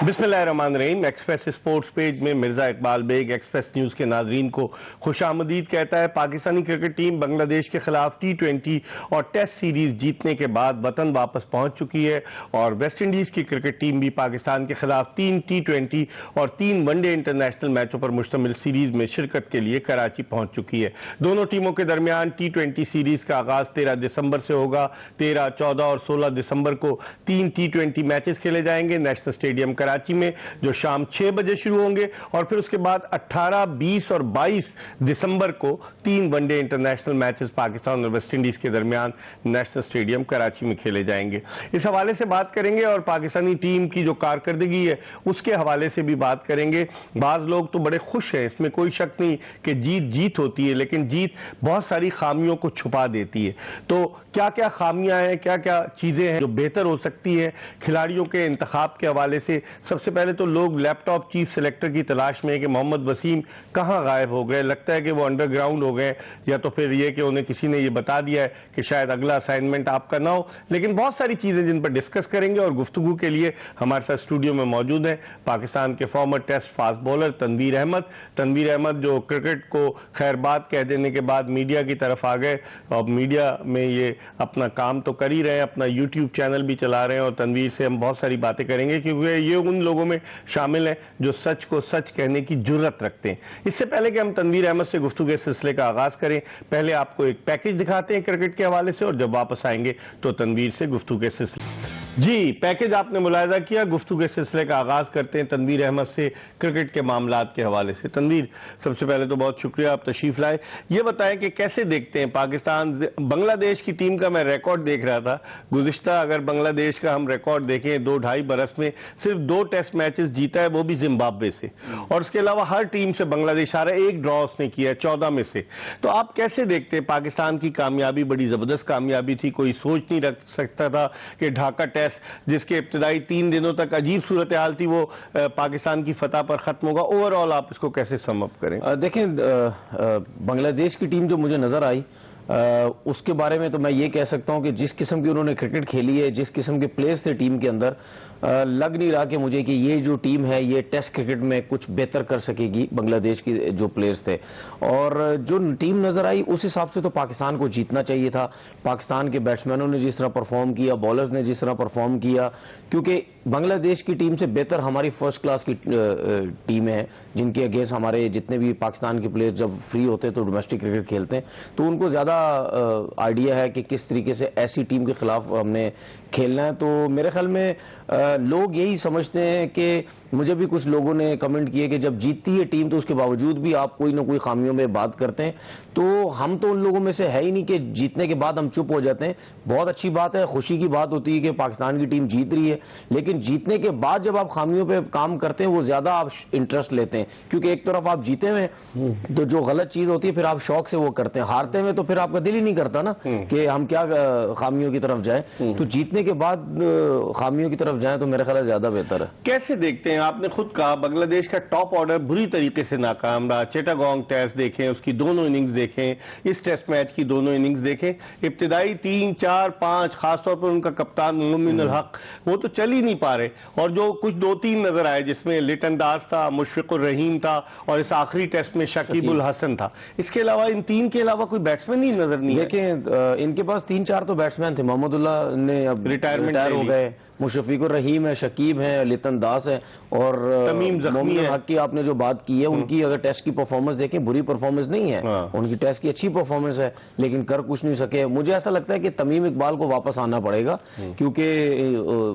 बिस्मिल्लाहिर्रहमानिर्रहीम। Express sports page में Mirza Iqbal Baig express news के नाजरीन को खुशामदीद कहता है। पाकिस्तानी क्रिकेट टीम बांग्लादेश के खिलाफ T20 और टेस्ट सीरीज जीतने के बाद वतन वापस पहुंच चुकी है और वेस्ट इंडीज की क्रिकेट टीम भी पाकिस्तान के खिलाफ 3 T20 और 3 वनडे इंटरनेशनल मैचों पर मुश्तमिल सीरीज में शिरकत के लिए कराची पहुंच चुकी है। दोनों टीमों के दरमियान T20 सीरीज का आगाज 13 दिसंबर से होगा। 13, 14 और 16 दिसंबर को 3 T20 मैचेस खेले जाएंगे नेशनल स्टेडियम कराची में, जो शाम 6 बजे शुरू होंगे और फिर उसके बाद 18, 20 और 22 दिसंबर को 3 वनडे इंटरनेशनल मैचेस पाकिस्तान और वेस्ट इंडीज के दरमियान नेशनल स्टेडियम कराची में खेले जाएंगे। इस हवाले से बात करेंगे और पाकिस्तानी टीम की जो कारकर्दगी है उसके हवाले से भी बात करेंगे। बाज लोग तो बड़े खुश हैं, इसमें कोई शक नहीं कि जीत जीत होती है, लेकिन जीत बहुत सारी खामियों को छुपा देती है। तो क्या क्या खामियां हैं, क्या क्या चीजें हैं जो बेहतर हो सकती है खिलाड़ियों के इंतखाब के हवाले से। सबसे पहले तो लोग लैपटॉप चीफ सेलेक्टर की तलाश में है कि मोहम्मद वसीम कहां गायब हो गए। लगता है कि वो अंडरग्राउंड हो गए, या तो फिर ये कि उन्हें किसी ने ये बता दिया है कि शायद अगला असाइनमेंट आपका ना हो। लेकिन बहुत सारी चीजें जिन पर डिस्कस करेंगे और गुफ्तगू के लिए हमारे साथ स्टूडियो में मौजूद है पाकिस्तान के former test fast bowler Tanveer Ahmed. Tanveer Ahmed जो क्रिकेट को खैरबाद कह देने के बाद मीडिया की तरफ आ गए और मीडिया में ये अपना काम तो कर ही रहे हैं, अपना यूट्यूब चैनल भी चला रहे हैं और तनवीर से हम बहुत सारी बातें करेंगे क्योंकि ये उन लोगों में शामिल हैं जो सच को सच कहने की जुर्रत रखते हैं। इससे पहले कि हम तनवीर अहमद से गुफ्तगू के सिलसिले का आगाज करें, पहले आपको एक पैकेज दिखाते हैं क्रिकेट के हवाले से और जब वापस आएंगे तो तनवीर से गुफ्तगू के सिलसिले। जी, पैकेज आपने मुलाहिजा किया। गुफ्तगू के सिलसिले का आगाज करते हैं तनवीर अहमद से क्रिकेट के मामलात के हवाले से। तनवीर, सबसे पहले तो बहुत शुक्रिया आप तशरीफ लाए। ये बताएं कि कैसे देखते हैं पाकिस्तान बांग्लादेश की टीम का। मैं रिकॉर्ड देख रहा था गुज़िश्ता, अगर बांग्लादेश का हम रिकॉर्ड देखें 2-2.5 बरस में सिर्फ 2 टेस्ट मैचेस जीता है, वो भी जिम्बाब्वे से, और उसके अलावा हर टीम से बांग्लादेश हारा, 1 ड्रॉ उसने किया है 14 में से। तो आप कैसे देखते हैं पाकिस्तान की कामयाबी? बड़ी जबरदस्त कामयाबी थी, कोई सोच नहीं रख सकता था कि ढाका टेस्ट जिसके इब्तिदाई 3 दिनों तक अजीब सूरत हाल थी वो पाकिस्तान की फतह पर खत्म होगा। ओवरऑल आप इसको कैसे सम अप करें? देखें, बांग्लादेश की टीम जो मुझे नजर आई उसके बारे में तो मैं ये कह सकता हूं कि जिस किस्म की उन्होंने क्रिकेट खेली है, जिस किस्म के प्लेयर्स थे टीम के अंदर, लग नहीं रहा कि मुझे कि ये जो टीम है ये टेस्ट क्रिकेट में कुछ बेहतर कर सकेगी। बांग्लादेश की जो प्लेयर्स थे और जो टीम नजर आई उस हिसाब से तो पाकिस्तान को जीतना चाहिए था। पाकिस्तान के बैट्समैनों ने जिस तरह परफॉर्म किया, बॉलर्स ने जिस तरह परफॉर्म किया, क्योंकि बांग्लादेश की टीम से बेहतर हमारी फर्स्ट क्लास की टीम है जिनके अगेंस्ट हमारे जितने भी पाकिस्तान के प्लेयर्स जब फ्री होते हैं तो डोमेस्टिक क्रिकेट खेलते हैं, तो उनको ज़्यादा आइडिया है कि किस तरीके से ऐसी टीम के खिलाफ हमने खेलना है। तो मेरे ख्याल में लोग यही समझते हैं कि मुझे भी कुछ लोगों ने कमेंट किए कि जब जीतती है टीम तो उसके बावजूद भी आप कोई ना कोई खामियों में बात करते हैं। तो हम तो उन लोगों में से है ही नहीं कि जीतने के बाद हम चुप हो जाते हैं। बहुत अच्छी बात है, खुशी की बात होती है कि पाकिस्तान की टीम जीत रही है, लेकिन जीतने के बाद जब आप खामियों पे काम करते हैं वो ज्यादा आप इंटरेस्ट लेते हैं, क्योंकि एक तरफ आप जीते हुए तो जो गलत चीज होती है फिर आप शौक से वो करते हैं, हारते हुए तो फिर आपका दिल ही नहीं करता ना कि हम क्या खामियों की तरफ जाए। तो जीतने के बाद खामियों की तरफ जाए तो मेरा ख्याल ज्यादा बेहतर है। कैसे देखते हैं? आपने खुद कहा बांग्लादेश का टॉप ऑर्डर बुरी तरीके से नाकाम रहा। चिटागोंग टेस्ट देखें, उसकी दोनों इनिंग्स देखें, इस टेस्ट मैच की दोनों इनिंग्स देखें, इब्तिदाई 3, 4, 5, खासतौर पर उनका कप्तान मोमिन उल हक, वो तो चल ही नहीं पा रहे। और जो कुछ 2-3 नजर आए जिसमें लिटन दास था, मुशफिकुर रहीम था और इस आखिरी टेस्ट में शकीब उल हसन था, इसके अलावा इन 3 के अलावा कोई बैट्समैन ही नजर नहीं। देखिए, इनके पास 3-4 तो बैट्समैन थे। मोहम्मदुल्लाह ने अब रिटायर हो गए, मुशफिकुर रहीम है, शकीब है, लितन दास है और मोमिन हक की आपने जो बात की है उनकी अगर टेस्ट की परफॉर्मेंस देखें बुरी परफॉर्मेंस नहीं है। उनकी टेस्ट की अच्छी परफॉर्मेंस है लेकिन कर कुछ नहीं सके। मुझे ऐसा लगता है कि तमीम इकबाल को वापस आना पड़ेगा, क्योंकि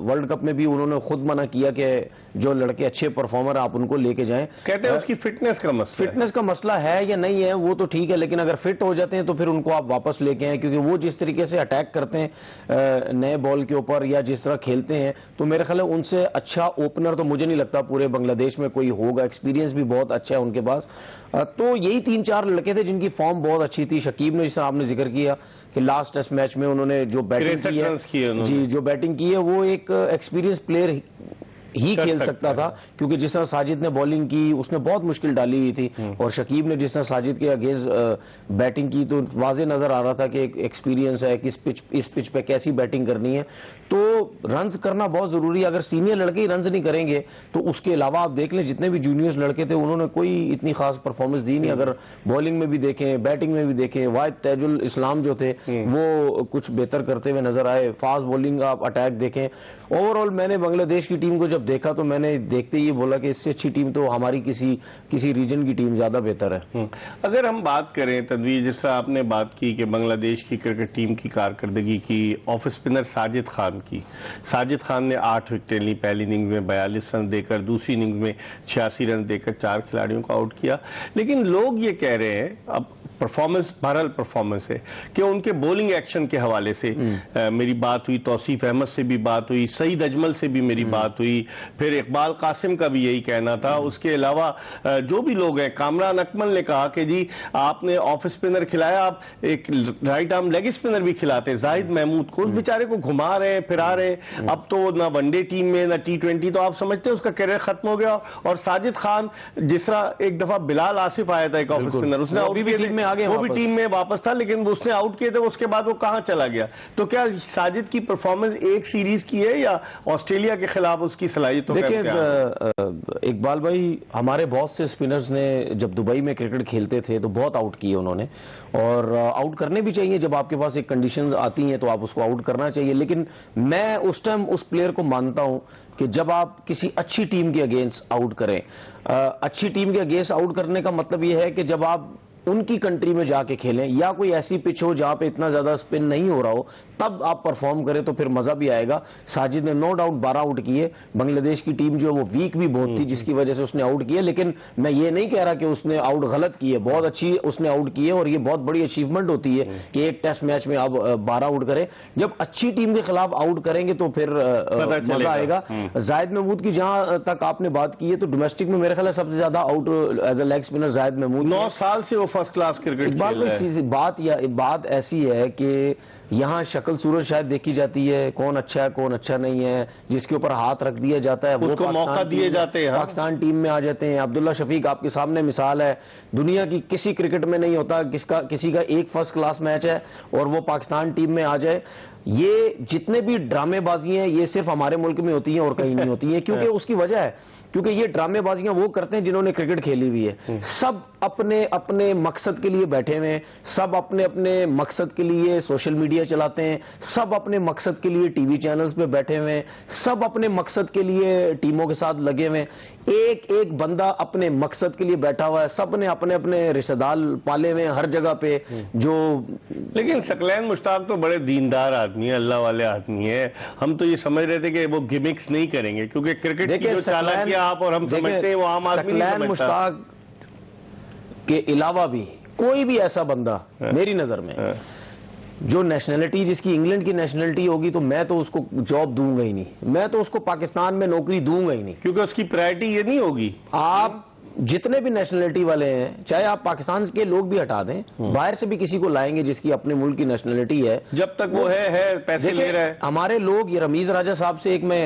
वर्ल्ड कप में भी उन्होंने खुद मना किया कि जो लड़के अच्छे परफॉर्मर आप उनको लेके जाएं। कहते हैं उसकी फिटनेस का मसला है या नहीं है वो तो ठीक है, लेकिन अगर फिट हो जाते हैं तो फिर उनको आप वापस लेके आए, क्योंकि वो जिस तरीके से अटैक करते हैं नए बॉल के ऊपर या जिस तरह खेलते हैं तो मेरे ख्याल है उनसे अच्छा ओपनर तो मुझे नहीं लगता पूरे बांग्लादेश में कोई होगा। एक्सपीरियंस भी बहुत अच्छा है उनके पास। तो यही 3-4 लड़के थे जिनकी फॉर्म बहुत अच्छी थी। शकीब ने, जिस तरह आपने जिक्र किया कि लास्ट टेस्ट मैच में उन्होंने जो बैटिंग की है, जी जो बैटिंग की है वो एक एक्सपीरियंस प्लेयर ही खेल सकता था, क्योंकि जिस तरह साजिद ने बॉलिंग की उसने बहुत मुश्किल डाली हुई थी, और शकीब ने जिस तरह साजिद के अगेंस्ट बैटिंग की तो वाज़े नजर आ रहा था कि एक एक्सपीरियंस है कि इस पिच पे कैसी बैटिंग करनी है। तो रन्स करना बहुत जरूरी है। अगर सीनियर लड़के ही रन्स नहीं करेंगे तो उसके अलावा आप देख लें जितने भी जूनियर्स लड़के थे उन्होंने कोई इतनी खास परफॉर्मेंस दी नहीं। अगर बॉलिंग में भी देखें, बैटिंग में भी देखें, वाहिद ताजुल इस्लाम जो थे वो कुछ बेहतर करते हुए नजर आए। फास्ट बॉलिंग आप अटैक देखें। ओवरऑल मैंने बांग्लादेश की टीम को जब देखा तो मैंने देखते ही बोला कि इससे अच्छी टीम तो हमारी किसी रीजन की टीम ज्यादा बेहतर है। अगर हम बात करें तनवीर, जिस तरह आपने बात की कि बांग्लादेश की क्रिकेट टीम की कारकर्दगी की, ऑफ स्पिनर साजिद खान की, साजिद खान ने 8 विकेटें ली, पहली इनिंग में 42 रन देकर, दूसरी इनिंग में 86 रन देकर 4 खिलाड़ियों को आउट किया। लेकिन लोग ये कह रहे हैं, अब परफॉर्मेंस बहरहाल परफॉर्मेंस है, कि उनके बॉलिंग एक्शन के हवाले से मेरी बात हुई, तौसीफ अहमद से भी बात हुई, सईद अजमल से भी मेरी बात हुई, फिर इकबाल कासिम का भी यही कहना था। उसके अलावा जो भी लोग हैं, कामरान अकमल ने कहा कि जी आपने ऑफ स्पिनर खिलाया, आप एक राइट आर्म लेग स्पिनर भी खिलाते, जाहिद महमूद को, उस बेचारे को घुमा रहे फिरा रहे। अब तो ना वनडे टीम में ना T20, तो आप समझते हैं उसका करियर खत्म हो गया। और साजिद खान, जिस तरह एक दफा बिलाल आसिफ आया था एक ऑफ स्पिनर, उसने आउट किए थे, वो भी टीम में वापस था, लेकिन उसने आउट किए थे, उसके बाद वो कहां चला गया। तो क्या साजिद की परफॉर्मेंस एक सीरीज की है या ऑस्ट्रेलिया के खिलाफ उसकी सलाहियतों? देखिए इकबाल भाई, हमारे बहुत से स्पिनर्स ने जब दुबई में क्रिकेट खेलते थे तो बहुत आउट किए उन्होंने, और आउट करने भी चाहिए। जब आपके पास एक कंडीशंस आती हैं तो आप उसको आउट करना चाहिए। लेकिन मैं उस टाइम उस प्लेयर को मानता हूं कि जब आप किसी अच्छी टीम के अगेंस्ट आउट करें, अच्छी टीम के अगेंस्ट आउट करने का मतलब यह है कि जब आप उनकी कंट्री में जाके खेलें या कोई ऐसी पिच हो जहां पे इतना ज्यादा स्पिन नहीं हो रहा हो, तब आप परफॉर्म करें तो फिर मजा भी आएगा। साजिद ने नो डाउट 12 आउट किए। बांग्लादेश की टीम जो है वो वीक भी बहुत थी, जिसकी वजह से उसने आउट किए। लेकिन मैं ये नहीं कह रहा कि उसने आउट गलत किए, बहुत अच्छी उसने आउट किए, और ये बहुत बड़ी अचीवमेंट होती है कि एक टेस्ट मैच में आप 12 आउट करें। जब अच्छी टीम के खिलाफ आउट करेंगे तो फिर मजा आएगा। जाहिद महमूद की जहां तक आपने बात की है, तो डोमेस्टिक में मेरे ख्याल है सबसे ज्यादा out as a leg spinner Zahid Mahmood, 9 साल से वो फर्स्ट क्लास क्रिकेट खेल रहा है। बात ऐसी है कि यहाँ शक्ल सूरत शायद देखी जाती है, कौन अच्छा है कौन अच्छा नहीं है, जिसके ऊपर हाथ रख दिया जाता है उसको मौका दिए जाते हैं, पाकिस्तान टीम में आ जाते हैं। अब्दुल्ला शफीक आपके सामने मिसाल है। दुनिया की किसी क्रिकेट में नहीं होता किसी का एक फर्स्ट क्लास मैच है और वो पाकिस्तान टीम में आ जाए। ये जितने भी ड्रामेबाजी हैं ये सिर्फ हमारे मुल्क में होती हैं और कहीं नहीं होती हैं, क्योंकि उसकी वजह है क्योंकि ये ड्रामेबाजियां वो करते हैं जिन्होंने क्रिकेट खेली हुई है। सब अपने अपने मकसद के लिए बैठे हुए हैं, सब अपने अपने मकसद के लिए सोशल मीडिया चलाते हैं, सब अपने मकसद के लिए टीवी चैनल्स पे बैठे हुए हैं, सब अपने मकसद के लिए टीमों के साथ लगे हुए हैं। एक एक बंदा अपने मकसद के लिए बैठा हुआ है, सब ने अपने अपने रिश्तेदार पाले हुए हैं हर जगह पे जो। लेकिन सकलैन मुश्ताक तो बड़े दीनदार आदमी है, अल्लाह वाले आदमी है। हम तो ये समझ रहे थे कि वो गिमिक्स नहीं करेंगे, क्योंकि क्रिकेट की जो चालाकी आप और हम समझते हैं वो आम आदमी नहीं समझता। मुश्ताक के अलावा भी कोई भी ऐसा बंदा मेरी नजर में जो नेशनलिटी, जिसकी इंग्लैंड की नेशनलिटी होगी, तो मैं तो उसको जॉब दूंगा ही नहीं, मैं तो उसको पाकिस्तान में नौकरी दूंगा ही नहीं, क्योंकि उसकी प्रायोरिटी ये नहीं होगी। आप जितने भी नेशनलिटी वाले हैं, चाहे आप पाकिस्तान के लोग भी हटा दें, बाहर से भी किसी को लाएंगे जिसकी अपने मुल्क की नेशनलिटी है, जब तक वो है पैसे ले रहा है। हमारे लोग, ये रमीज राजा साहब से एक मैं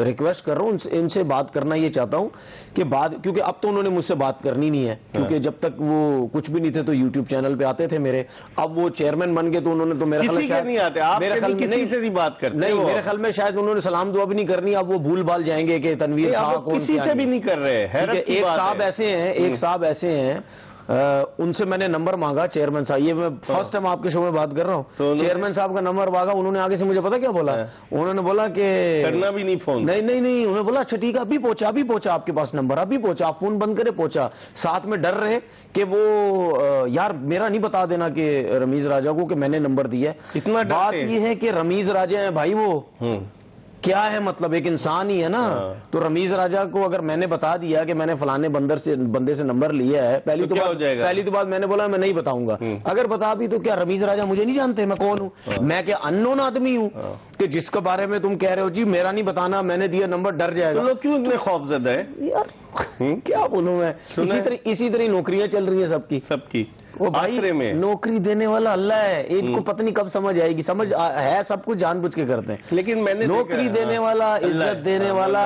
रिक्वेस्ट कर रहा हूं, इनसे बात करना ये चाहता हूं कि क्योंकि अब तो उन्होंने मुझसे बात करनी नहीं है, क्योंकि जब तक वो कुछ भी नहीं थे तो यूट्यूब चैनल पे आते थे मेरे। अब वो चेयरमैन बन गए तो उन्होंने तो मेरे ख्याल नहीं आते, आप मेरे ख्याल में किसी से भी बात करते नहीं, मेरे ख्याल में शायद उन्होंने सलाम दुआ भी नहीं करनी। अब वो भूल भाल जाएंगे कि तनवीर किसी से भी नहीं कर रहे हैं। एक साहब ऐसे हैं, उनसे मैंने नंबर मांगा, चेयरमैन साहब, ये मैं फर्स्ट टाइम आपके शो में बात कर रहा हूँ, तो चेयरमैन साहब का नंबर मांगा। उन्होंने आगे से मुझे पता क्या बोला, उन्होंने बोला कि करना भी नहीं फोन। नहीं, उन्होंने बोला अच्छा ठीक है, अभी पहुंचा आपके पास नंबर, अभी पहुंचा, आप फोन बंद करे पहुंचा। साथ में डर रहे कि वो यार मेरा नहीं बता देना कि रमीज राजा को कि मैंने नंबर दिया। इतना बात ये है कि रमीज राजा है भाई, वो क्या है, मतलब एक इंसान ही है ना। तो रमीज राजा को अगर मैंने बता दिया कि मैंने फलाने बंदे से नंबर लिया है, पहली तो बात मैंने बोला मैं नहीं बताऊंगा। अगर बता भी तो क्या रमीज राजा मुझे नहीं जानते मैं कौन हूं? मैं क्या अननोन आदमी हूं कि जिसके बारे में तुम कह रहे हो जी मेरा नहीं बताना, मैंने दिया नंबर, डर जाएगा। तो लोग क्यों इतने खौफजदा है यार? क्या बोलूं मैं, इसी तरह नौकरियां चल रही है सबकी। वो भाई आखिर में नौकरी देने वाला अल्लाह है, इनको पता नहीं कब समझ आएगी, है सब कुछ जानबूझ के करते हैं, लेकिन मैंने नौकरी देने वाला, इज्जत देने वाला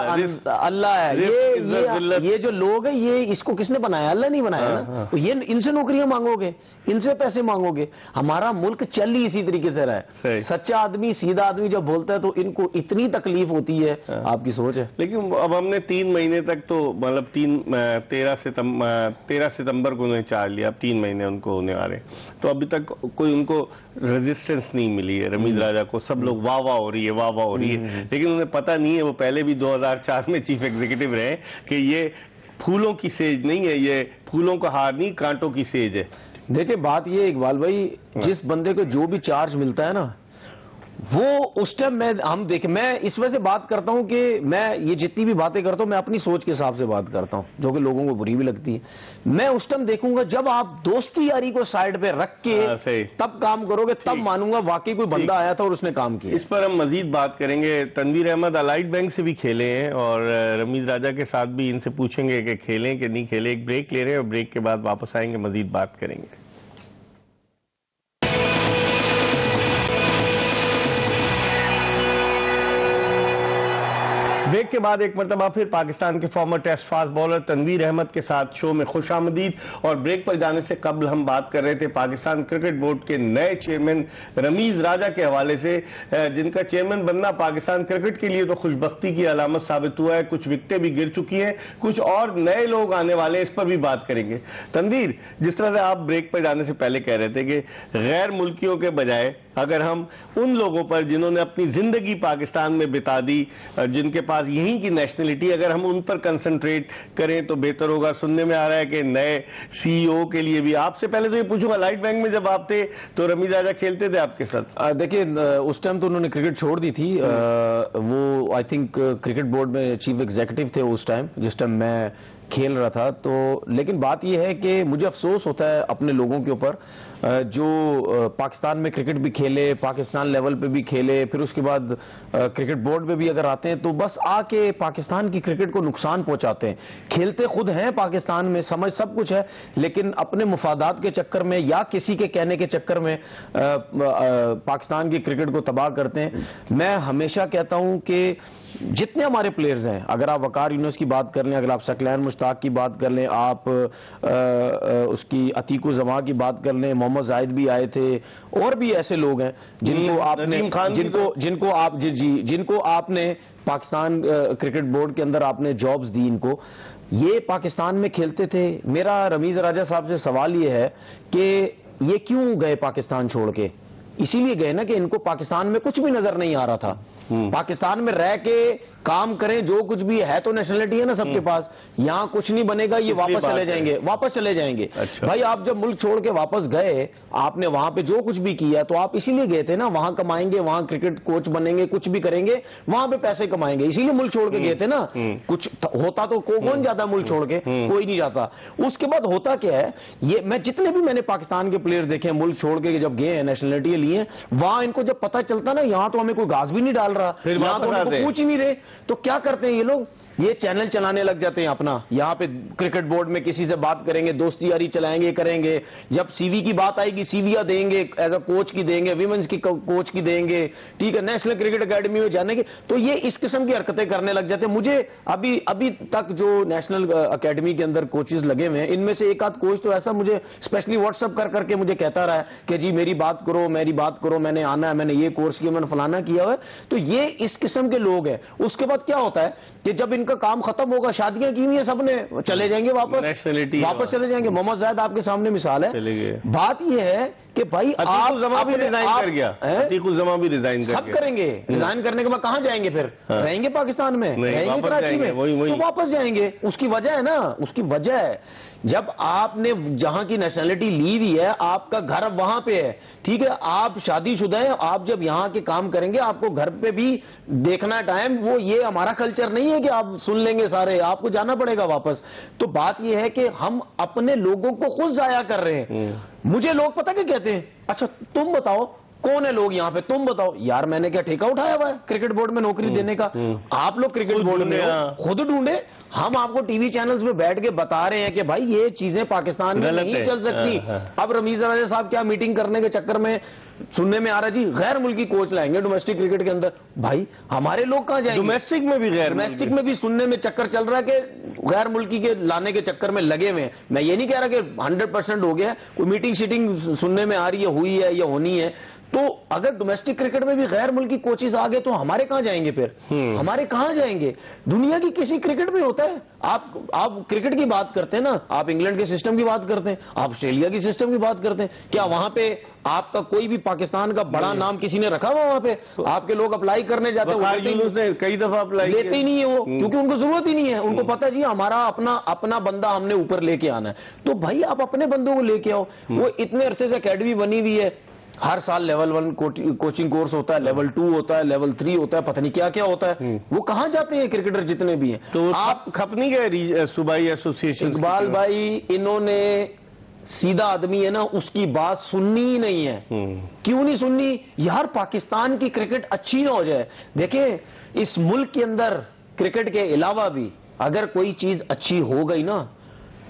अल्लाह है। ये जो लोग हैं, ये इसको किसने बनाया? अल्लाह नहीं बनाया ना। तो ये इनसे नौकरियां मांगोगे, इनसे पैसे मांगोगे? हमारा मुल्क चल ही इसी तरीके से रहा है। सच्चा आदमी, सीधा आदमी जब बोलता है तो इनको इतनी तकलीफ होती है। आपकी सोच है। लेकिन अब हमने 3 महीने तक तो मतलब 13 सितंबर को उन्हें चार लिया, अब 3 महीने उनको होने वाले, तो अभी तक कोई उनको रेजिस्टेंस नहीं मिली है रमीज राजा को। सब लोग वाह वाह हो रही है, वाह वाह हो रही है, लेकिन उन्हें पता नहीं है, वो पहले भी 2004 में चीफ एग्जीक्यूटिव रहे, कि ये फूलों की सेज नहीं है, ये फूलों का हार नहीं, कांटों की सेज है। देखिए बात ये इकबाल भाई, जिस बंदे को जो भी चार्ज मिलता है ना, वो उस टाइम हम देखें, मैं इस वजह से बात करता हूं कि मैं ये जितनी भी बातें करता हूं, मैं अपनी सोच के हिसाब से बात करता हूं, जो कि लोगों को बुरी भी लगती है। मैं उस टाइम देखूंगा जब आप दोस्ती यारी को साइड पे रख के तब काम करोगे, तब मानूंगा वाकई कोई बंदा आया था और उसने काम किया। इस पर हम मजीद बात करेंगे। तनवीर अहमद अलाइड बैंक से भी खेले हैं और रमीज राजा के साथ भी इनसे पूछेंगे कि खेलें कि नहीं खेले। एक ब्रेक ले रहे हैं और ब्रेक के बाद वापस आएंगे, मजीद बात करेंगे। ब्रेक के बाद एक मरतबा फिर पाकिस्तान के former test fast bowler Tanveer Ahmed के साथ शो में खुशामदीद। और ब्रेक पर जाने से कबल हम बात कर रहे थे पाकिस्तान क्रिकेट बोर्ड के नए चेयरमैन रमीज राजा के हवाले से, जिनका चेयरमैन बनना पाकिस्तान क्रिकेट के लिए तो खुशबख्ती की अलामत साबित हुआ है। कुछ विकेटें भी गिर चुकी हैं, कुछ और नए लोग आने वाले हैं, इस पर भी बात करेंगे। तनवीर, जिस तरह से आप ब्रेक पर जाने से पहले कह रहे थे कि गैर मुल्कियों के बजाय अगर हम उन लोगों पर जिन्होंने अपनी जिंदगी पाकिस्तान में बिता दी, जिनके पास यहीं की नेशनलिटी, अगर हम उन पर कंसंट्रेट करें तो बेहतर होगा। सुनने में आ रहा है कि नए सीईओ के लिए भी, आपसे पहले तो ये पूछूंगा, लाइट बैंक में जब आप थे तो रमीज राजा खेलते थे आपके साथ? देखिए उस टाइम तो उन्होंने क्रिकेट छोड़ दी थी। वो आई थिंक क्रिकेट बोर्ड में चीफ एग्जीक्यूटिव थे उस टाइम, जिस टाइम मैं खेल रहा था। तो लेकिन बात यह है कि मुझे अफसोस होता है अपने लोगों के ऊपर जो पाकिस्तान में क्रिकेट भी खेले, पाकिस्तान लेवल पे भी खेले, फिर उसके बाद क्रिकेट बोर्ड पे भी अगर आते हैं तो बस आके पाकिस्तान की क्रिकेट को नुकसान पहुंचाते हैं। खेलते खुद हैं पाकिस्तान में, समझ सब कुछ है, लेकिन अपने मुफादात के चक्कर में या किसी के कहने के चक्कर में पाकिस्तान की क्रिकेट को तबाह करते हैं। मैं हमेशा कहता हूं कि जितने हमारे प्लेयर्स हैं, अगर आप वकार यूनुस की बात कर लें, अगर आप सकलैन मुश्ताक की बात कर लें, आप उसकी अतीक उज़ ज़मा की बात कर लें, मोहम्मद जाहिद भी आए थे, और भी ऐसे लोग हैं जिनको आपने जिनको आपने पाकिस्तान क्रिकेट बोर्ड के अंदर आपने जॉब्स दी, इनको ये पाकिस्तान में खेलते थे। मेरा रमीज राजा साहब से सवाल ये है कि ये क्यों गए पाकिस्तान छोड़ के? इसीलिए गए ना कि इनको पाकिस्तान में कुछ भी नजर नहीं आ रहा था। पाकिस्तान में रह के काम करें, जो कुछ भी है तो नेशनलिटी है ना सबके पास, यहाँ कुछ नहीं बनेगा, ये वापस चले जाएंगे। अच्छा। भाई आप जब मुल्क छोड़ के वापस गए, आपने वहां पे जो कुछ भी किया तो आप इसीलिए गए थे ना, वहां कमाएंगे, वहां क्रिकेट कोच बनेंगे, कुछ भी करेंगे, वहां पे पैसे कमाएंगे, इसीलिए मुल्क छोड़ के गए थे ना। कुछ होता तो कौन जाता मुल्क छोड़ के? कोई नहीं जाता। उसके बाद होता क्या है, ये मैं जितने भी मैंने पाकिस्तान के प्लेयर देखे हैं मुल्क छोड़ के जब गए हैं, नेशनलिटी लिए, वहां इनको जब पता चलता ना यहाँ तो हमें कोई घास भी नहीं डाल रहा, यहाँ तो हमको पूछ ही नहीं रहे, तो क्या करते हैं ये लोग? ये चैनल चलाने लग जाते हैं अपना। यहाँ पे क्रिकेट बोर्ड में किसी से बात करेंगे, दोस्ती यारी चलाएंगे, करेंगे। जब सीवी की बात आएगी, सीवियां देंगे, एज अ कोच की देंगे, विमेंस की कोच की देंगे, ठीक है, नेशनल क्रिकेट एकेडमी में जाने की। तो ये इस किस्म की हरकतें करने लग जाते हैं। मुझे अभी तक जो नेशनल एकेडमी के अंदर कोचेज लगे हुए हैं, इनमें से एक आध कोच तो ऐसा मुझे स्पेशली व्हाट्सअप कर करके मुझे कहता रहा है कि जी मेरी बात करो, मैंने आना है, मैंने ये कोर्स किया, मैंने फलाना किया हुआ है। तो ये इस किस्म के लोग हैं। उसके बाद क्या होता है कि जब इनका काम खत्म होगा, शादियां की हुई है सबने, चले जाएंगे वापस चले जाएंगे। मोहम्मद जाहिद आपके सामने मिसाल है। बात यह है कि भाई आप सब करेंगे, रिजाइन करने के बाद कहां जाएंगे? फिर रहेंगे पाकिस्तान में, रहेंगे कराची में, तो वापस जाएंगे। उसकी वजह है ना, उसकी वजह है जब आपने जहां की नेशनलिटी ली हुई है, आपका घर वहां पे है, ठीक है, आप शादीशुदा है, आप जब यहां के काम करेंगे आपको घर पे भी देखना टाइम। वो ये हमारा कल्चर नहीं है कि आप सुन लेंगे सारे, आपको जाना पड़ेगा वापस। तो बात यह है कि हम अपने लोगों को खुद जाया कर रहे हैं। मुझे लोग पता क्या कहते हैं, अच्छा तुम बताओ कौन है लोग यहाँ पे, तुम बताओ। यार मैंने क्या ठेका उठाया हुआ है क्रिकेट बोर्ड में नौकरी देने का? आप लोग क्रिकेट बोर्ड में खुद ढूंढे, हम आपको टीवी चैनल्स पे बैठ के बता रहे हैं कि भाई ये चीजें पाकिस्तान में गलत नहीं है। चल सकती। अब रमीज राजा साहब क्या मीटिंग करने के चक्कर में सुनने में आ रहा है जी गैर मुल्की कोच लाएंगे डोमेस्टिक क्रिकेट के अंदर। भाई हमारे लोग कहां जाएंगे? डोमेस्टिक में भी गैर डोमेस्टिक में भी सुनने में चक्कर चल रहा है कि गैर मुल्की के लाने के चक्कर में लगे हुए हैं। मैं ये नहीं कह रहा कि 100% हो गया, कोई मीटिंग शीटिंग सुनने में आ रही है, हुई है या होनी है। तो अगर डोमेस्टिक क्रिकेट में भी गैर मुल्की कोचेस आ गए तो हमारे कहां जाएंगे फिर? हमारे कहां जाएंगे? दुनिया की किसी क्रिकेट में होता है। आप क्रिकेट की बात करते हैं ना, आप इंग्लैंड के सिस्टम की बात करते हैं, आप ऑस्ट्रेलिया की सिस्टम की बात करते हैं, क्या वहां पे आपका कोई भी पाकिस्तान का बड़ा नाम किसी ने रखा हुआ वहां पे? आपके लोग अप्लाई करने जाते हैं, उसने कई दफा अप्लाई लेते ही नहीं है वो, क्योंकि उनको जरूरत ही नहीं है। उनको पता जी हमारा अपना बंदा हमने ऊपर लेके आना है। तो भाई आप अपने बंदों को लेके आओ। वो इतने अरसे से अकेडमी बनी हुई है, हर साल लेवल 1 कोचिंग कोर्स होता है, लेवल 2 होता है, लेवल 3 होता है, पता नहीं क्या क्या होता है। वो कहां जाते हैं क्रिकेटर जितने भी हैं? तो आप खप नहीं गए सूबाई एसोसिएशन? इकबाल भाई, इन्होंने सीधा आदमी है ना, उसकी बात सुननी ही नहीं है। क्यों नहीं सुननी यार? पाकिस्तान की क्रिकेट अच्छी ना हो जाए। देखिए इस मुल्क के अंदर क्रिकेट के अलावा भी अगर कोई चीज अच्छी हो गई ना,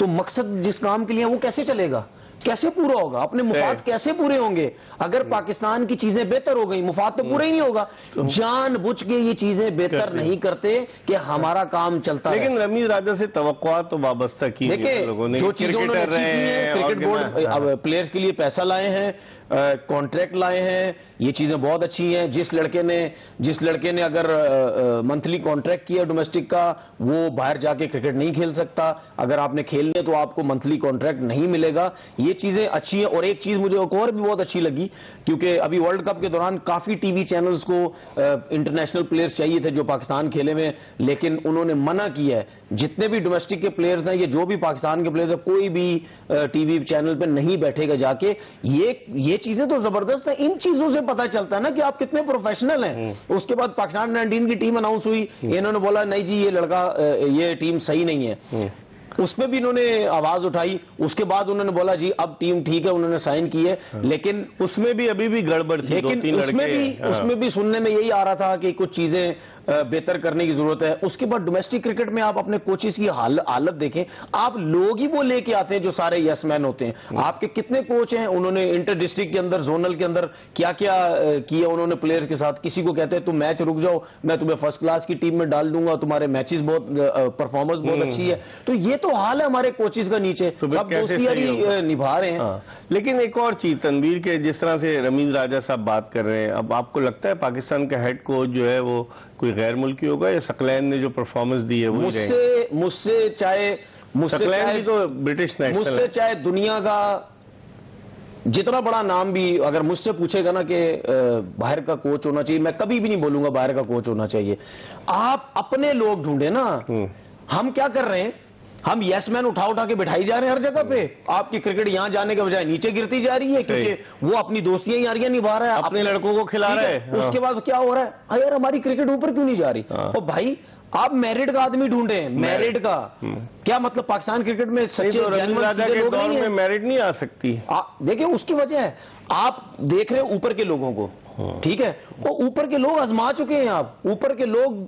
तो मकसद जिस काम के लिए वो कैसे चलेगा, कैसे पूरा होगा, अपने मुफाद कैसे पूरे होंगे? अगर पाकिस्तान की चीजें बेहतर हो गई, मुफाद तो पूरा ही नहीं होगा। जानबूझ के ये चीजें बेहतर नहीं करते कि हमारा काम चलता है। लेकिन रमीज राजा से तवक्कुआत तो वाबस्ता की देखिए लोगों ने, जो चीजें उन्होंने क्रिकेट बोर्ड प्लेयर्स के लिए पैसा लाए हैं, कॉन्ट्रैक्ट लाए हैं, ये चीजें बहुत अच्छी हैं। जिस लड़के ने अगर मंथली कॉन्ट्रैक्ट किया डोमेस्टिक का, वो बाहर जाके क्रिकेट नहीं खेल सकता। अगर आपने खेलने तो आपको मंथली कॉन्ट्रैक्ट नहीं मिलेगा। ये चीजें अच्छी हैं। और एक चीज मुझे और भी बहुत अच्छी लगी, क्योंकि अभी वर्ल्ड कप के दौरान काफी टीवी चैनल्स को इंटरनेशनल प्लेयर्स चाहिए थे जो पाकिस्तान खेले में, लेकिन उन्होंने मना किया है। जितने भी डोमेस्टिक के प्लेयर्स हैं, ये जो भी पाकिस्तान के प्लेयर्स हैं, कोई भी टीवी चैनल पे नहीं बैठेगा जाके। ये चीजें तो जबरदस्त है। इन चीजों से पता चलता है ना कि आप कितने प्रोफेशनल हैं। उसके बाद पाकिस्तान 19 की टीम अनाउंस हुई, इन्होंने बोला नहीं जी ये लड़का ये टीम सही नहीं है, उसमें भी इन्होंने आवाज उठाई। उसके बाद उन्होंने बोला जी अब टीम ठीक है, उन्होंने साइन की है। लेकिन उसमें भी अभी भी गड़बड़ थी, लेकिन उसमें भी सुनने में यही आ रहा था कि कुछ चीजें बेहतर करने की जरूरत है। उसके बाद डोमेस्टिक क्रिकेट में आप अपने कोचेस की हालत देखें, आप लोग ही वो लेके आते हैं जो सारे यस मैन होते हैं। आपके कितने कोच हैं, उन्होंने इंटर डिस्ट्रिक्ट के अंदर, जोनल के अंदर क्या क्या किया उन्होंने प्लेयर्स के साथ। किसी को कहते हैं तुम मैच रुक जाओ, मैं तुम्हें फर्स्ट क्लास की टीम में डाल दूंगा, तुम्हारे मैचेस बहुत परफॉर्मेंस बहुत अच्छी है। तो ये तो हाल है हमारे कोचेस का नीचे, सब दोस्ती निभा रहे हैं। लेकिन एक और चीज तनवीर के, जिस तरह से रमीज राजा साहब बात कर रहे हैं, अब आपको लगता है पाकिस्तान का हेड कोच जो है वो कोई गैर मुल्की होगा, या सकलैन ने जो परफॉर्मेंस दी है वो मुझसे चाहे तो ब्रिटिश नेशनल, मुझसे चाहे दुनिया का जितना बड़ा नाम भी अगर मुझसे पूछेगा ना कि बाहर का कोच होना चाहिए, मैं कभी भी नहीं बोलूंगा बाहर का कोच होना चाहिए। आप अपने लोग ढूंढे ना। हम क्या कर रहे हैं, हम यस मैन उठा के बिठाई जा रहे हैं हर जगह पे। आपकी क्रिकेट यहां जाने के बजाय नीचे गिरती जा रही है, क्योंकि वो अपनी दोस्तियां यारियां निभा रहा है, अपने लड़कों को खिला रहा है। उसके बाद क्या हो रहा है, यार हमारी क्रिकेट ऊपर क्यों नहीं जा रही? और भाई आप मैरिड का आदमी ढूंढे, मैरिड का क्या मतलब? पाकिस्तान क्रिकेट में सच्चे लोग नहीं है, मैरिड नहीं आ सकती। देखिए उसकी वजह है, आप देख रहे हो ऊपर के लोगों को, ठीक है, वो ऊपर के लोग आजमा चुके हैं। आप ऊपर के लोग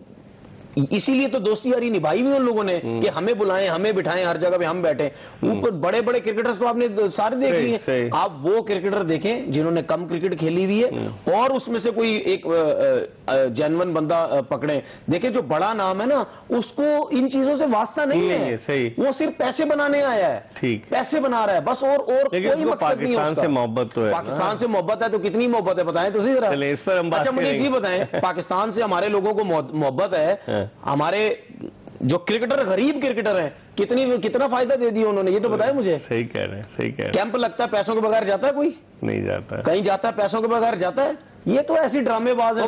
इसीलिए तो दोस्ती यारी निभाई हुई उन लोगों ने कि हमें बुलाएं, हमें बिठाएं, हर जगह पे हम बैठे। ऊपर बड़े बड़े क्रिकेटर्स तो आपने सारे देख लिए। आप वो क्रिकेटर देखें जिन्होंने कम क्रिकेट खेली हुई है और उसमें से कोई एक जेन्युइन बंदा पकड़े। देखें जो बड़ा नाम है ना, उसको इन चीजों से वास्ता नहीं है, वो सिर्फ पैसे बनाने आया है, ठीक, पैसे बना रहा है बस, और कोई मकसद नहीं है। पाकिस्तान से मोहब्बत तो है, पाकिस्तान से मोहब्बत है तो कितनी मोहब्बत है बताएं तो सही जरा। अच्छा मुझे ये बताएं, पाकिस्तान से हमारे लोगों को मोहब्बत है, हमारे जो क्रिकेटर गरीब क्रिकेटर हैं कितना फायदा दे दिया उन्होंने, ये तो बताया मुझे। सही कह रहे हैं, सही कह रहे हैं। कैंप लगता है पैसों के बगैर जाता है कोई? नहीं जाता। कहीं जाता है पैसों के बगैर जाता है? ये तो ऐसी ड्रामेबाज है,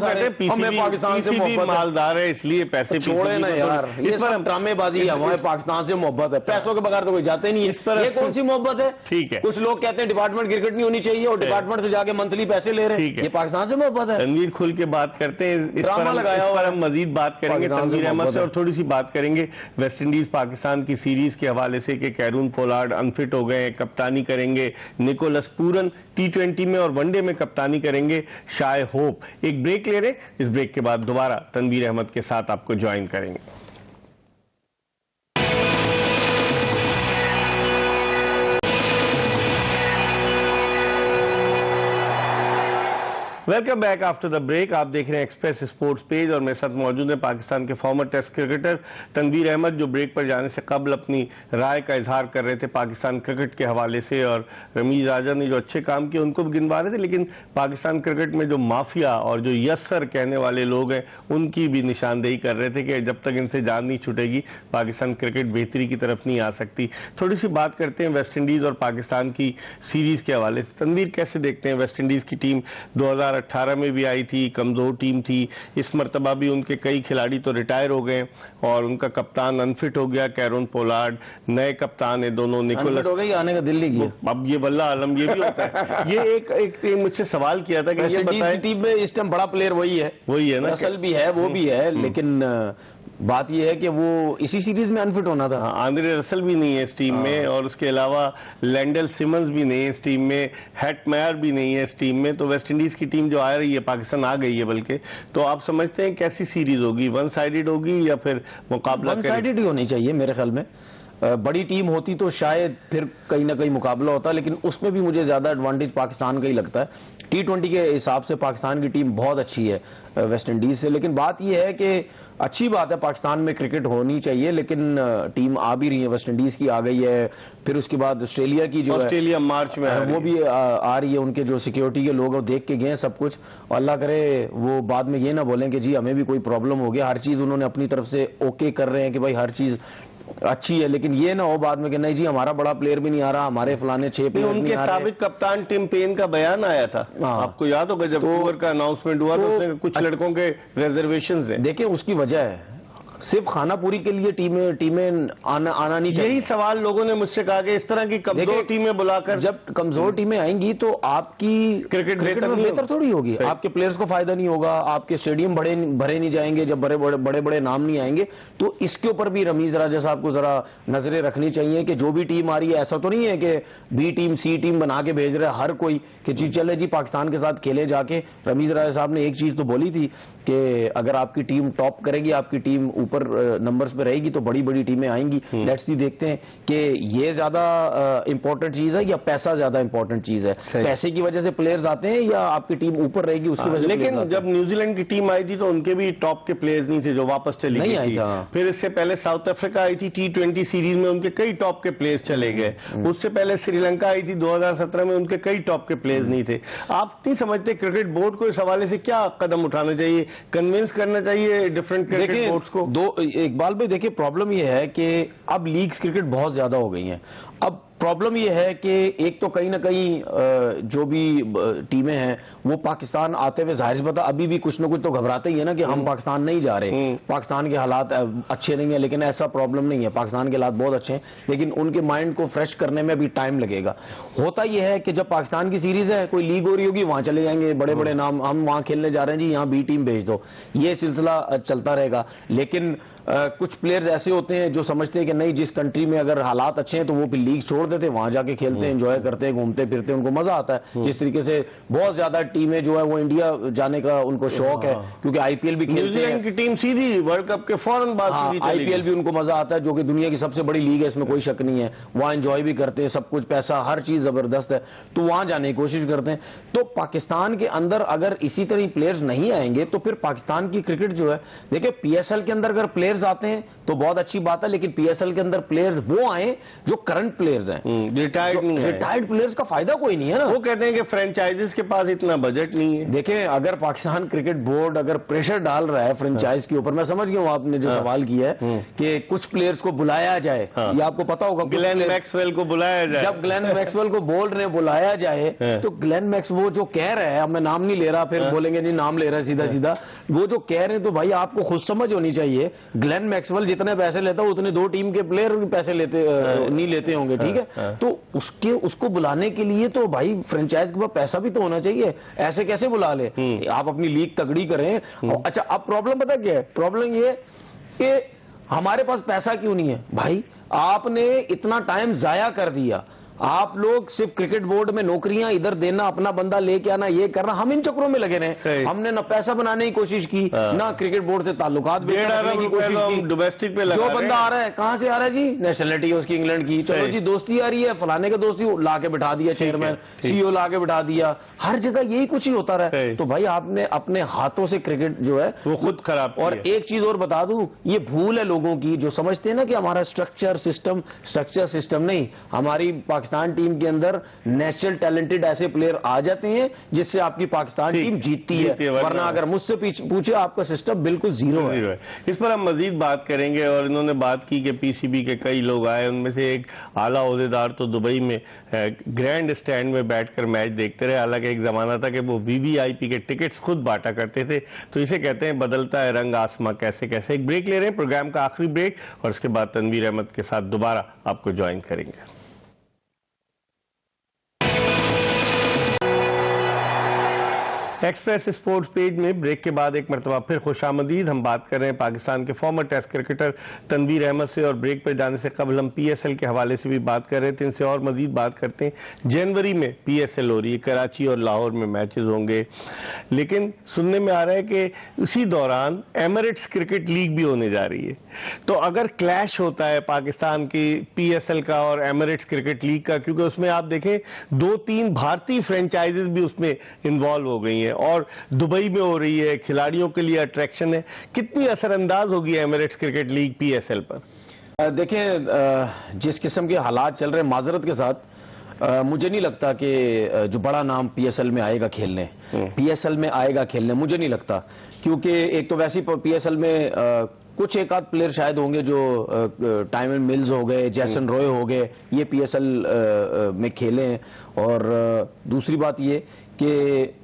हमें पाकिस्तान से मोहब्बत मालदार है इसलिए पैसे छोड़े ना यार, ये पर ड्रामेबाजी है। हमारे पाकिस्तान से मोहब्बत है, पैसों के बगैर तो कोई जाते नहीं है। ये कौन सी मोहब्बत है? ठीक है, कुछ लोग कहते हैं डिपार्टमेंट क्रिकेट नहीं होनी चाहिए और डिपार्टमेंट से जाके मंथली पैसे ले रहे हैं, ये पाकिस्तान से मोहब्बत है। तनवीर खुल के बात करते हैं, ड्रामा लगाया और हम मजीद बात करेंगे तनवीर अहमद से, और थोड़ी सी बात करेंगे वेस्ट इंडीज पाकिस्तान की सीरीज के हवाले से कि कैरून पोलार्ड अनफिट हो गए हैं, कप्तानी करेंगे निकोलस पूरन, T20 में और वनडे में कप्तानी करेंगे शाय होप। एक ब्रेक ले रहे, इस ब्रेक के बाद दोबारा तनवीर अहमद के साथ आपको ज्वाइन करेंगे। Welcome back after the break. आप देख रहे हैं एक्सप्रेस स्पोर्ट्स पेज और मेरे साथ मौजूद है पाकिस्तान के former test cricketer Tanveer Ahmed, जो ब्रेक पर जाने से कबल अपनी राय का इजहार कर रहे थे पाकिस्तान क्रिकेट के हवाले से। और रमीज राजा ने जो अच्छे काम किए उनको भी गिनवा रहे थे, लेकिन पाकिस्तान क्रिकेट में जो माफिया और जो यस्सर कहने वाले लोग हैं उनकी भी निशानदेही कर रहे थे कि जब तक इनसे जान नहीं छूटेगी पाकिस्तान क्रिकेट बेहतरी की तरफ नहीं आ सकती। थोड़ी सी बात करते हैं वेस्ट इंडीज और पाकिस्तान की सीरीज के हवाले से। तनवीर, कैसे देखते हैं? वेस्ट इंडीज की टीम 2018 में भी आई थी, कमजोर टीम थी। इस मरतबा भी उनके कई खिलाड़ी तो रिटायर हो गए और उनका कप्तान अनफिट हो गया, कैरोन पोलार्ड। नए कप्तान है दोनों, निकोलस हो गई, आने का दिल नहीं किया। अब ये बल्ला आलम ये भी होता है। ये एक मुझसे सवाल किया था कि ये बताएं, टीम में इस टाइम बड़ा प्लेयर वही है ना, रसल भी है, वो भी है, लेकिन बात यह है कि वो इसी सीरीज में अनफिट होना था। आंद्रे रसल भी नहीं है इस टीम में, और उसके अलावा लैंडल सिमंस भी नहीं है इस टीम में, हैटमेयर भी नहीं है इस टीम में। तो वेस्ट इंडीज की टीम जो आ रही है, पाकिस्तान आ गई है बल्कि, तो आप समझते हैं कैसी सीरीज होगी? वन साइडेड होगी या फिर मुकाबला? वन साइडेड ही होनी चाहिए मेरे ख्याल में। बड़ी टीम होती तो शायद फिर कहीं ना कहीं मुकाबला होता, लेकिन उसमें भी मुझे ज्यादा एडवांटेज पाकिस्तान का ही लगता है। T20 के हिसाब से पाकिस्तान की टीम बहुत अच्छी है वेस्ट इंडीज से, लेकिन बात यह है कि अच्छी बात है पाकिस्तान में क्रिकेट होनी चाहिए, लेकिन टीम आ भी रही है, वेस्ट इंडीज की आ गई है, फिर उसके बाद ऑस्ट्रेलिया की जो ऑस्ट्रेलिया मार्च में वो भी आ रही है। उनके जो सिक्योरिटी के लोग देख के गए सब कुछ, और अल्लाह करे वो बाद में ये ना बोलें कि जी हमें भी कोई प्रॉब्लम हो गया। हर चीज उन्होंने अपनी तरफ से ओके कर रहे हैं कि भाई हर चीज अच्छी है, लेकिन ये ना हो बाद में कि नहीं जी हमारा बड़ा प्लेयर भी नहीं आ रहा, हमारे फलाने 6 प्लेयर उनके साबिक कप्तान टिम पेन का बयान आया था, आपको याद होगा जब टूर का अनाउंसमेंट हुआ तो उसने कुछ लड़कों के रिजर्वेशंस हैं। देखिए उसकी वजह है सिर्फ खानापुरी के लिए टीमें आना नहीं चाहिए। यही सवाल लोगों ने मुझसे कहा कि इस तरह की कमजोर टीमें बुलाकर, जब कमजोर टीमें आएंगी तो आपकी क्रिकेट बेहतर थोड़ी होगी, आपके प्लेयर्स को फायदा नहीं होगा, आपके स्टेडियम भरे नहीं जाएंगे जब बड़े बड़े नाम नहीं आएंगे। तो इसके ऊपर भी रमीज राजा साहब को जरा नजरें रखनी चाहिए कि जो भी टीम आ रही है, ऐसा तो नहीं है कि बी टीम सी टीम बना के भेज रहे हर कोई कि जी चले जी पाकिस्तान के साथ खेले जाके। रमीज राजा साहब ने एक चीज तो बोली थी कि अगर आपकी टीम टॉप करेगी, आपकी टीम ऊपर नंबर्स पे रहेगी तो बड़ी बड़ी टीमें आएंगी। लेट्स सी देखते हैं कि ये ज्यादा इंपॉर्टेंट चीज है या पैसा ज्यादा इंपॉर्टेंट चीज है। पैसे की वजह से प्लेयर्स आते हैं या आपकी टीम ऊपर रहेगी उसकी वजह से? लेकिन जब न्यूजीलैंड की टीम आई थी तो उनके भी टॉप के प्लेयर्स नहीं थे जो वापस चले गए थी। फिर इससे पहले साउथ अफ्रीका आई थी T20 सीरीज में, उनके कई टॉप के प्लेयर्स चले गए। उससे पहले श्रीलंका आई थी 2017 में, उनके कई टॉप के प्लेयर्स नहीं थे। आप नहीं समझते क्रिकेट बोर्ड को इस हवाले से क्या कदम उठाना चाहिए, कन्विंस करना चाहिए डिफरेंट क्रिकेट बोर्ड्स को? इकबाल भाई देखिए प्रॉब्लम यह है कि अब लीग्स क्रिकेट बहुत ज्यादा हो गई हैं। अब प्रॉब्लम यह है कि एक तो कहीं ना कहीं जो भी टीमें हैं वो पाकिस्तान आते हुए जाहिर बता अभी भी कुछ ना कुछ तो घबराते ही है ना कि हम पाकिस्तान नहीं जा रहे, पाकिस्तान के हालात अच्छे नहीं है। लेकिन ऐसा प्रॉब्लम नहीं है, पाकिस्तान के हालात बहुत अच्छे हैं, लेकिन उनके माइंड को फ्रेश करने में भी टाइम लगेगा। होता यह है कि जब पाकिस्तान की सीरीज है, कोई लीग हो रही होगी, वहां चले जाएंगे बड़े बड़े नाम, हम वहां खेलने जा रहे हैं जी, यहाँ बी टीम भेज दो, ये सिलसिला चलता रहेगा। लेकिन कुछ प्लेयर्स ऐसे होते हैं जो समझते हैं कि नहीं जिस कंट्री में अगर हालात अच्छे हैं तो वो फिर लीग छोड़ देते, वहां जाके खेलते हैं, एंजॉय करते हैं, घूमते फिरते हैं, उनको मजा आता है। जिस तरीके से बहुत ज्यादा टीमें जो है वो इंडिया जाने का उनको शौक है, क्योंकि आईपीएल भी खेलते हैं। न्यूजीलैंड की टीम सीधी वर्ल्ड कप के फौरन बाद आईपीएल भी उनको मजा आता है, जो कि दुनिया की सबसे बड़ी लीग है, इसमें कोई शक नहीं है। वहां एंजॉय भी करते हैं, सब कुछ पैसा हर चीज जबरदस्त है, तो वहां जाने की कोशिश करते हैं। तो पाकिस्तान के अंदर अगर इसी तरह प्लेयर्स नहीं आएंगे तो फिर पाकिस्तान की क्रिकेट जो है, देखिए पीएसएल के अंदर अगर प्लेयर्स आते हैं तो बहुत अच्छी बात है, लेकिन पीएसएल के अंदर प्लेयर्स वो आए जो करंट प्लेयर्स हैं, रिटायर्ड प्लेयर्स का फायदा कोई नहीं है ना। वो कहते हैं कि फ्रेंचाइजीज के पास इतना बजट नहीं है। देखें अगर पाकिस्तान क्रिकेट बोर्ड अगर प्रेशर डाल रहा है फ्रेंचाइज के ऊपर, मैं समझ गया हूं आपने जो सवाल किया है कि कुछ प्लेयर्स को बुलाया जाए, ये आपको पता होगा ग्लेन मैक्सवेल को बुलाया जाए। जब ग्लेन मैक्सवेल को बोल रहे हैं बुलाया जाए तो ग्लेन मैक्स वो जो कह रहा है, अब मैं नाम नहीं ले रहा, फिर बोलेंगे नहीं नाम ले रहा है सीधा सीधा, वो जो कह रहे हैं तो भाई आपको खुद समझ होनी चाहिए। ग्लेन मैक्सवेल जितने पैसे लेता है उतने दो टीम के प्लेयर पैसे नहीं लेते होंगे, ठीक है? तो उसको बुलाने के लिए तो भाई फ्रेंचाइज के पास पैसा भी तो होना चाहिए, ऐसे कैसे बुला ले? आप अपनी लीग तगड़ी करें। अच्छा अब प्रॉब्लम पता क्या है? प्रॉब्लम ये कि हमारे पास पैसा क्यों नहीं है भाई? आपने इतना टाइम जाया कर दिया, आप लोग सिर्फ क्रिकेट बोर्ड में नौकरियां इधर देना, अपना बंदा लेके आना, ये करना, हम इन चक्रों में लगे रहे। हमने ना पैसा बनाने की कोशिश की, ना क्रिकेट बोर्ड से ताल्लुकात बेचने की कोशिश की। डोमेस्टिक पे जो बंदा आ रहा है, कहां से आ रहा है जी? नेशनलिटी है उसकी इंग्लैंड की, चलो जी दोस्ती आ रही है, फलाने का दोस्ती ला के बिठा दिया, चेयरमैन सीईओ ला के बिठा दिया, हर जगह यही कुछ ही होता रहा। तो भाई आपने अपने हाथों से क्रिकेट जो है वो खुद खराब। और एक चीज और बता दूं, ये भूल है लोगों की जो समझते हैं ना कि हमारा स्ट्रक्चर सिस्टम नहीं। हमारी पाकिस्तान टीम के अंदर नेचुरल टैलेंटेड ऐसे प्लेयर आ जाते हैं जिससे आपकी पाकिस्तान टीम जीतती है, वरना अगर मुझसे पूछे आपका सिस्टम बिल्कुल जीरो है। इस पर हम मजीद बात करेंगे। और इन्होंने बात की कि पीसीबी के कई लोग आए, उनमें से एक आला ओहदेदार तो दुबई में ग्रैंड स्टैंड में बैठकर मैच देखते रहे। हालांकि एक जमाना था कि वो वीवीआईपी के टिकट्स खुद बांटा करते थे। तो इसे कहते हैं बदलता है रंग आसमां कैसे कैसे। एक ब्रेक ले रहे हैं, प्रोग्राम का आखिरी ब्रेक, और उसके बाद तनवीर अहमद के साथ दोबारा आपको ज्वाइन करेंगे। एक्सप्रेस स्पोर्ट्स पेज में ब्रेक के बाद एक मरतबा फिर खुशामदीद। हम बात कर रहे हैं पाकिस्तान के former test cricketer Tanveer Ahmed से, और ब्रेक पर जाने से कबल हम पीएसएल के हवाले से भी बात कर रहे थे। इनसे और मजीद बात करते हैं। जनवरी में पीएसएल हो रही है, कराची और लाहौर में मैचेस होंगे, लेकिन सुनने में आ रहा है कि उसी दौरान एमिरेट्स क्रिकेट लीग भी होने जा रही है। तो अगर क्लैश होता है पाकिस्तान की पीएसएल का और एमिरेट्स क्रिकेट लीग का, क्योंकि उसमें आप देखें 2-3 भारतीय फ्रेंचाइजीज भी उसमें इन्वॉल्व हो गई हैं और दुबई में हो रही है, खिलाड़ियों के लिए अट्रैक्शन है, कितनी असरअंदाज होगी एमिरेट्स क्रिकेट लीग पीएसएल पर? देखें जिस किस्म के हालात चल रहे हैं, माजरत के साथ मुझे नहीं लगता कि जो बड़ा नाम पीएसएल में आएगा खेलने, मुझे नहीं लगता। क्योंकि एक तो वैसे ही पीएसएल में कुछ एक आध प्लेयर शायद होंगे जो टाइमन मिल्स हो गए, जैसन रॉय हो गए, ये पीएसएल में खेले हैं। और दूसरी बात ये कि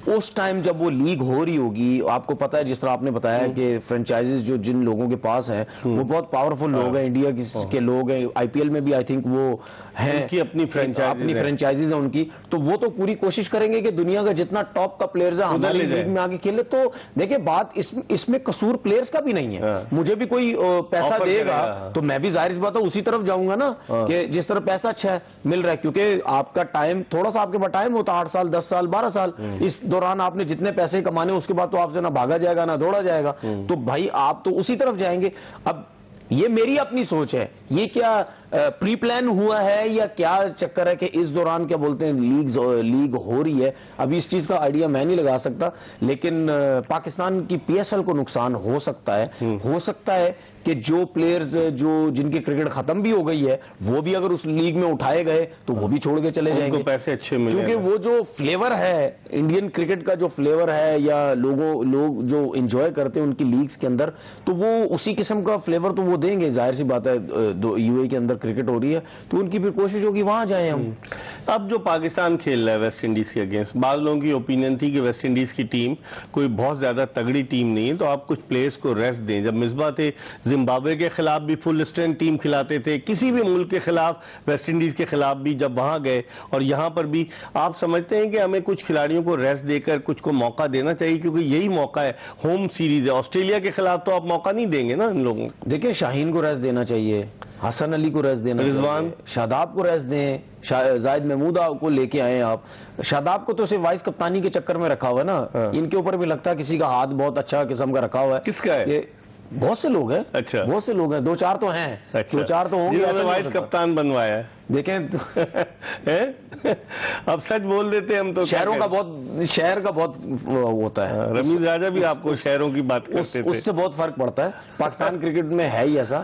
उस टाइम जब वो लीग हो रही होगी, आपको पता है जिस तरह आपने बताया कि फ्रेंचाइजीज जो जिन लोगों के पास हैं वो बहुत पावरफुल लोग हैं, इंडिया के लोग हैं, आईपीएल में भी आई थिंक वो हैं, अपनी फ्रेंचाइजीज है उनकी। तो वो तो पूरी कोशिश करेंगे कि दुनिया का जितना टॉप का प्लेयर्स है हमारी लीग में आगे खेले। तो देखिए बात इसमें कसूर प्लेयर्स का भी नहीं है। मुझे भी कोई पैसा देगा तो मैं भी जाहिर सी बात है उसी तरफ जाऊंगा ना, कि जिस तरह पैसा अच्छा है मिल रहा है। क्योंकि आपका टाइम थोड़ा सा आपके पास टाइम होता है, 8 साल 10 साल 12 साल, इस दौरान आपने जितने पैसे कमाने उसके बाद तो आपसे ना भागा जाएगा ना दौड़ा जाएगा, तो भाई आप तो उसी तरफ जाएंगे। अब ये मेरी अपनी सोच है, ये क्या प्री प्लान हुआ है या क्या चक्कर है कि इस दौरान क्या बोलते हैं लीग हो रही है, अभी इस चीज का आइडिया मैं नहीं लगा सकता। लेकिन पाकिस्तान की पीएसएल को नुकसान हो सकता है कि जो प्लेयर्स जिनकी क्रिकेट खत्म भी हो गई है वो भी अगर उस लीग में उठाए गए तो वो भी छोड़ के चले जाएंगे, पैसे अच्छे मिले। क्योंकि वो जो फ्लेवर है इंडियन क्रिकेट का, जो फ्लेवर है या लोग जो एंजॉय करते हैं उनकी लीग्स के अंदर, तो वो उसी किस्म का फ्लेवर तो वो देंगे। जाहिर सी बात है यूएई के अंदर क्रिकेट हो रही है तो उनकी फिर कोशिश होगी वहां जाए हम। अब जो पाकिस्तान खेल रहा है वेस्ट इंडीज के अगेंस्ट, बाद लोगों की ओपिनियन थी कि वेस्ट इंडीज की टीम कोई बहुत ज्यादा तगड़ी टीम नहीं है, तो आप कुछ प्लेयर्स को रेस्ट दें। जब मिसबा थे जिम्बाब्वे के खिलाफ भी फुल स्ट्रेंथ टीम खिलाते थे, किसी भी मुल्क के खिलाफ, वेस्ट इंडीज के खिलाफ भी जब वहां गए, और यहां पर भी आप समझते हैं कि हमें कुछ खिलाड़ियों को रेस्ट देकर कुछ को मौका देना चाहिए, क्योंकि यही मौका है, होम सीरीज है। ऑस्ट्रेलिया के खिलाफ तो आप मौका नहीं देंगे ना इन लोगों को। देखिए शाहीन को रेस्ट देना चाहिए, हसन अली को रेस्ट देना, रिजवान शादाब को रेस्ट दें, जाहिद महमूदा को लेके आए आप। शादाब को तो सिर्फ वाइस कप्तानी के चक्कर में रखा हुआ है ना, इनके ऊपर भी लगता है किसी का हाथ बहुत अच्छा किस्म का रखा हुआ है। किसका है? बहुत से लोग हैं। अच्छा, बहुत से लोग हैं, 2-4 तो हैं। अच्छा। 2-4 तो होंगे वाइस कप्तान बनवाया है। देखें अब सच बोल देते हैं हम तो। शहर का बहुत होता है। रमीज राजा भी आपको शहरों की बात करते थे, उससे बहुत फर्क पड़ता है। पाकिस्तान क्रिकेट में है ही ऐसा,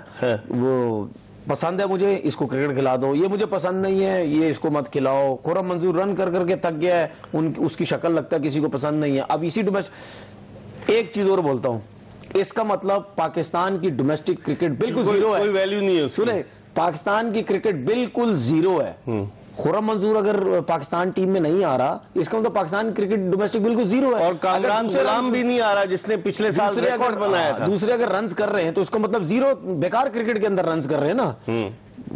वो पसंद है मुझे इसको क्रिकेट खिला दो, ये मुझे पसंद नहीं है ये इसको मत खिलाओ। खुर्रम मंजूर रन कर करके थक गया है, उसकी शक्ल लगता है किसी को पसंद नहीं है। अब इसी डोमेस्टिक एक चीज और बोलता हूं, इसका मतलब पाकिस्तान की डोमेस्टिक क्रिकेट बिल्कुल जीरो है, कोई वैल्यू नहीं है। सुने, पाकिस्तान की क्रिकेट बिल्कुल जीरो है। खुर्रम मंजूर अगर पाकिस्तान टीम में नहीं आ रहा, इसका मतलब पाकिस्तान क्रिकेट डोमेस्टिक बिल्कुल जीरो है। और कामरान सलाम भी नहीं आ रहा जिसने पिछले साल रिकॉर्ड बनाया था। दूसरे अगर रन कर रहे हैं तो उसका मतलब जीरो, बेकार क्रिकेट के अंदर रन कर रहे हैं ना,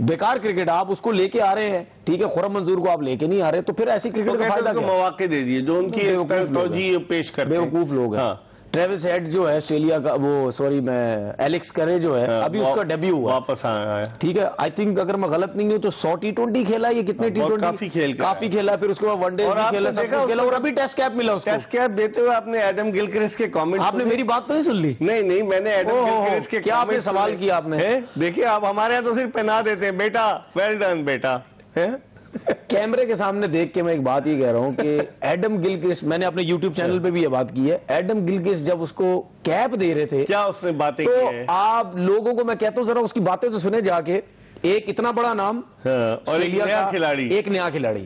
बेकार क्रिकेट। आप उसको लेके आ रहे हैं, ठीक है, खुर्रम मंजूर को आप लेके नहीं आ रहे, तो फिर ऐसी क्रिकेट का फायदा क्या? मौके दे दिए जो उनकी पेश करते हैं, बेवकूफ लोग हैं। ट्रेविस हेड जो है ऑस्ट्रेलिया का, वो सॉरी मैं एलेक्स करे जो है, अभी उसका डेब्यू हुआ, वापस आया। ठीक है। आई थिंक अगर मैं गलत नहीं हूं तो 100 T20 खेला, ये कितने T20 काफी खेला, फिर उसके बाद वनडे खेला, सब खेला, और अभी टेस्ट कैप मिला उसको। टेस्ट कैप देते हुए आपने एडम गिलक्रिस्ट के कमेंट, आपने मेरी बात तो नहीं सुन ली? नहीं, मैंने एडम गिलक्रिस्ट के क्या आपने सवाल किया आपने? देखिए आप हमारे यहाँ तो सिर्फ पहना देते हैं, बेटा वेल डन बेटा है। कैमरे के सामने देख के मैं एक बात ही कह रहा हूं कि एडम गिलक्रिस्ट, मैंने अपने YouTube चैनल पे भी ये बात की है, एडम गिलक्रिस्ट जब उसको कैप दे रहे थे, क्या उसने बातें तो की है? आप लोगों को मैं कहता हूं जरा उसकी बातें तो सुने जाके। एक इतना बड़ा नाम, और एक नया खिलाड़ी, एक नया खिलाड़ी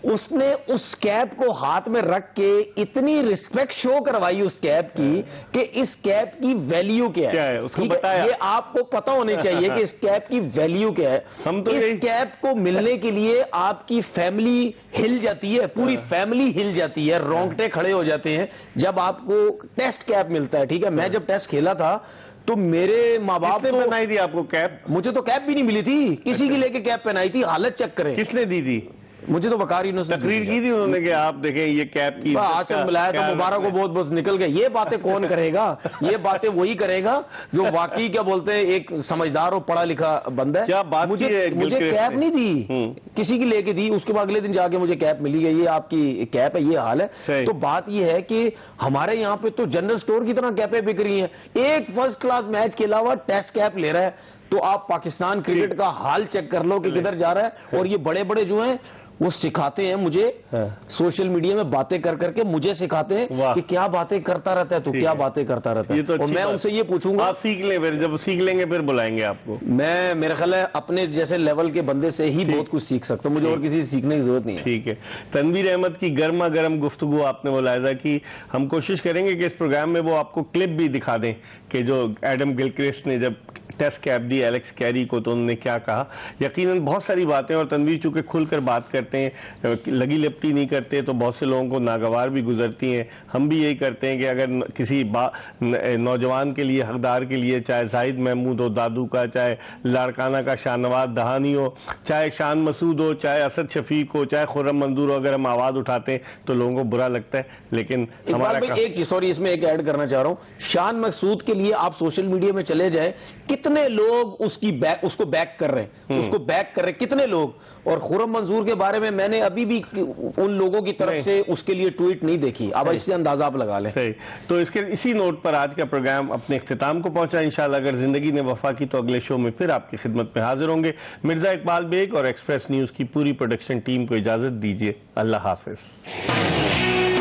उसने उस कैप को हाथ में रख के इतनी रिस्पेक्ट शो करवाई उस कैप की कि इस कैप की वैल्यू क्या है, उसको बताया। ये आपको पता होनी चाहिए कि इस कैप की वैल्यू क्या है। हम तो इस कैप को मिलने के लिए आपकी फैमिली हिल जाती है, पूरी फैमिली हिल जाती है, रोंगटे खड़े हो जाते हैं जब आपको टेस्ट कैप मिलता है, ठीक है। मैं जब टेस्ट खेला था तो मेरे माँ बाप ने बनाई थी आपको कैप? मुझे तो कैप भी नहीं मिली थी, किसी की लेके कैप पहनाई थी, हालत चेक करें। किसने दी थी? मुझे तो वकार यूनिवर्सिटी तकरीर की थी उन्होंने कि आप देखें ये कैप की आज तक मिलाया तो मुबारक को बहुत बहुत निकल गए। ये बातें कौन करेगा? ये बातें वही करेगा जो वाकई क्या बोलते हैं एक समझदार और पढ़ा लिखा बंदा है। क्या बात मुझे कैप नहीं दी, किसी की लेके दी, उसके बाद अगले दिन जाके मुझे कैप मिली गई, ये आपकी कैप है, ये हाल है। तो बात ये है कि हमारे यहाँ पे तो जनरल स्टोर की तरह कैपें बिक रही हैं। एक फर्स्ट क्लास मैच खेला हुआ टेस्ट कैप ले रहा है, तो आप पाकिस्तान क्रिकेट का हाल चेक कर लो कि किधर जा रहा है। और ये बड़े बड़े जो हैं वो सिखाते हैं मुझे, सोशल मीडिया में बातें कर करके मुझे सिखाते हैं कि क्या बातें करता रहता है तू, क्या बातें करता रहता है। और मैं उनसे ये पूछूंगा, आप सीख लें, फिर जब सीख लेंगे फिर बुलाएंगे आपको। मैं मेरा ख्याल है अपने जैसे लेवल के बंदे से ही बहुत कुछ सीख सकता हूं, मुझे और किसी से सीखने की जरूरत नहीं है। ठीक है, तनवीर अहमद की गर्मा गर्म गुफ्तगू आपने मुलाहिजा की। हम कोशिश करेंगे कि इस प्रोग्राम में वो आपको क्लिप भी दिखा दें कि जो एडम गिलक्रिस्ट ने जब टेस्ट कैप दी एलेक्स कैरी को तो उन्होंने क्या कहा। यकीनन बहुत सारी बातें, और तनवीर चूंकि खुलकर बात करते हैं, लगी लिपटी नहीं करते, तो बहुत से लोगों को नागवार भी गुजरती हैं। हम भी यही करते हैं कि अगर किसी नौजवान के लिए, हकदार के लिए, चाहे जाहिद महमूद हो दादू का, चाहे लाड़काना का शाहनवाज दहानी हो, चाहे शान मसूद हो, चाहे असद शफीक हो, चाहे खुर्रम मंजूर हो, अगर हम आवाज उठाते हैं तो लोगों को बुरा लगता है। लेकिन हमारा एक चीज, सॉरी, इसमें एक ऐड करना चाह रहा हूं, शान मसूद के लिए आप सोशल मीडिया में चले जाए, कितने लोग उसको बैक कर रहे हैं, कितने लोग। और खुर्रम मंजूर के बारे में मैंने अभी भी उन लोगों की तरफ से उसके लिए ट्वीट नहीं देखी। अब इससे अंदाजा आप लगा लें। सही, तो इसी नोट पर आज का प्रोग्राम अपने इख्तिताम को पहुंचा। इंशाल्लाह अगर जिंदगी ने वफा की तो अगले शो में फिर आपकी खिदमत में हाजिर होंगे। मिर्जा इकबाल बेग और एक्सप्रेस न्यूज की पूरी प्रोडक्शन टीम को इजाजत दीजिए। अल्लाह हाफिज।